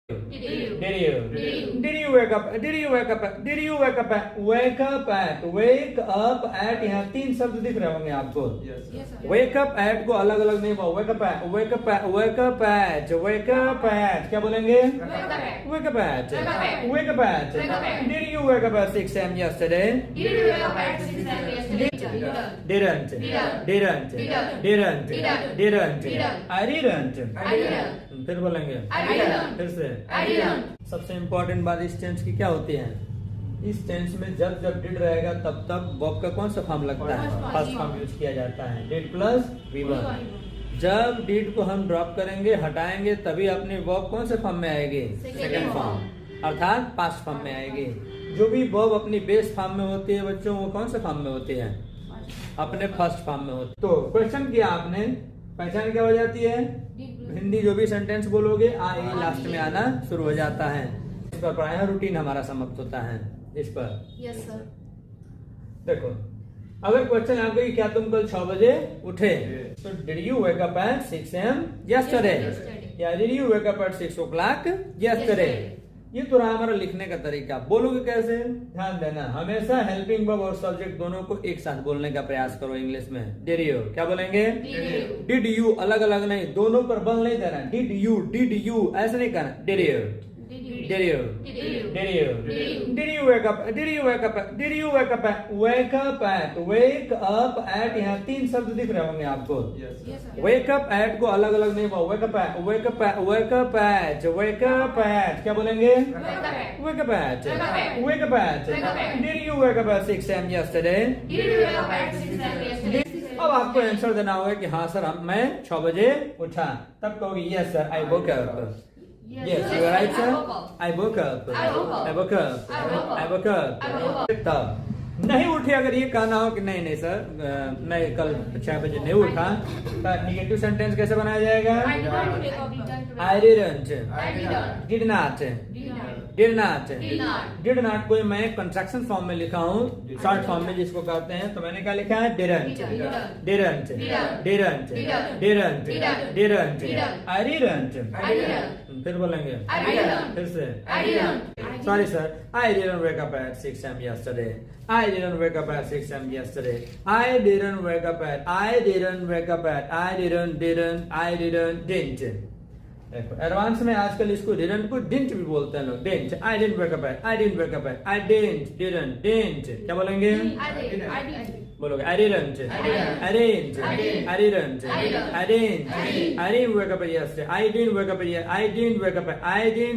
Did you? Did you? Did you? Did you wake up? Did you wake up? Did you wake up? Wake up at. Wake up at. यहाँ तीन शब्द दिख रहे होंगे आपको. Yes, sir. Wake up at को अलग अलग नहीं बोलो. Wake up at. Wake up at. Wake up at. Wake up at. क्या बोलेंगे? Wake up at. Wake up at. Wake up at. Wake up at. Wake up at. Did you wake up at 6 a.m. yesterday? Did you wake up at 6 a.m. yesterday? Didn't. Didn't. Didn't. Didn't. Didn't. Didn't. Didn't. Didn't. I didn't. I didn't. फिर बोलेंगे. I didn't. फिर से. I didn't. सबसे important बात इस tense की क्या होती है? इस टेंस में जब जब डिड रहेगा तब तब वर्ब का कौन सा फॉर्म लगता है? फर्स्ट फॉर्म यूज किया जाता है. Did plus V1. जब डिड को हम ड्रॉप करेंगे, हटाएंगे, तभी अपनी वर्ब कौन से फॉर्म में आएगी? सेकंड फॉर्म, अर्थात पास्ट फॉर्म में आएगी. जो भी वर्ब अपनी बेस फॉर्म में होती है बच्चों, वो कौन से फॉर्म में होती है? अपने फर्स्ट फॉर्म में होती है. तो क्वेश्चन किया आपने, पहचान क्या हो जाती है? हिंदी जो भी सेंटेंस बोलोगे आ ए लास्ट में आना शुरू हो जाता है. इस पर प्रायः रूटीन हमारा समाप्त होता है. इस पर Yes, sir. देखो, अगर क्वेश्चन आपको कि क्या तुम कल 6 बजे उठे, तो did you wake up at 6 a.m. yesterday? या did you wake up at 6 o'clock yesterday? ये तो रहा हमारा लिखने का तरीका. बोलोगे कैसे? ध्यान देना, हमेशा हेल्पिंग वर्ब और सब्जेक्ट दोनों को एक साथ बोलने का प्रयास करो. इंग्लिश में डिड यू क्या बोलेंगे? डिड यू अलग अलग नहीं, दोनों पर बल नहीं देना. डिड यू ऐसे नहीं करना. Did you Did you? Did you? Did you? Did you? Did you? Did you wake up? Did you wake up? Did you wake up? Wake up at. Wake up at. यहाँ तीन शब्द दिख रहे होंगे आपको. Yes, sir. Wake up at को अलग अलग नहीं बोलो. Wake up at. Wake up at. Wake up at. Wake up at. क्या बोलेंगे? Wake up at. Wake up at. Wake up at. Wake up at. Wake up at. Did you wake up at 6 a.m. yesterday? Did you wake up at 6 a.m. yesterday? अब आपको answer देना होगा कि हाँ sir मैं 6 बजे उठा. तब कहोगे yes sir I woke up. Yes, you are right, sir. I woke up. I woke up. I woke up. I woke up. I woke up. I woke up. तब नहीं उठे, अगर ये कहना हो कि नहीं नहीं सर मैं कल 6 बजे नहीं उठा, तो निगेटिव सेंटेंस कैसे बनाया जाएगा? I didn't wake up. I didn't. I didn't. Did not. Did not. Did not. Did not. Did not को मैं कंट्रैक्शन फॉर्म में लिखा हूँ, शॉर्ट फॉर्म में जिसको कहते हैं, तो मैंने क्या लिखा है? Didn't. Didn't. Didn't. Didn't. Didn't. Didn't. Didn't. Didn't. Didn't. Didn't. I didn't. I didn't. फिर बोलेंगे. I didn't. फिर से. I didn't. Sorry sir, I didn't wake up at 6 a.m. yesterday. I didn't wake up at 6 a.m. yesterday. I didn't wake up at. I didn't wake up at. I didn't. देखो advance में आजकल इसको didn't को didn't भी बोलते हैं लोग. didn't. I didn't wake up at. I didn't wake up at. I didn't. क्या बोलेंगे? I did. I did. बोलोगे I didn't. I didn't. I didn't. I didn't. I didn't. I didn't. I didn't. I didn't. I didn't wake up at yesterday. I didn't wake up at. I didn't wake up at. I didn't.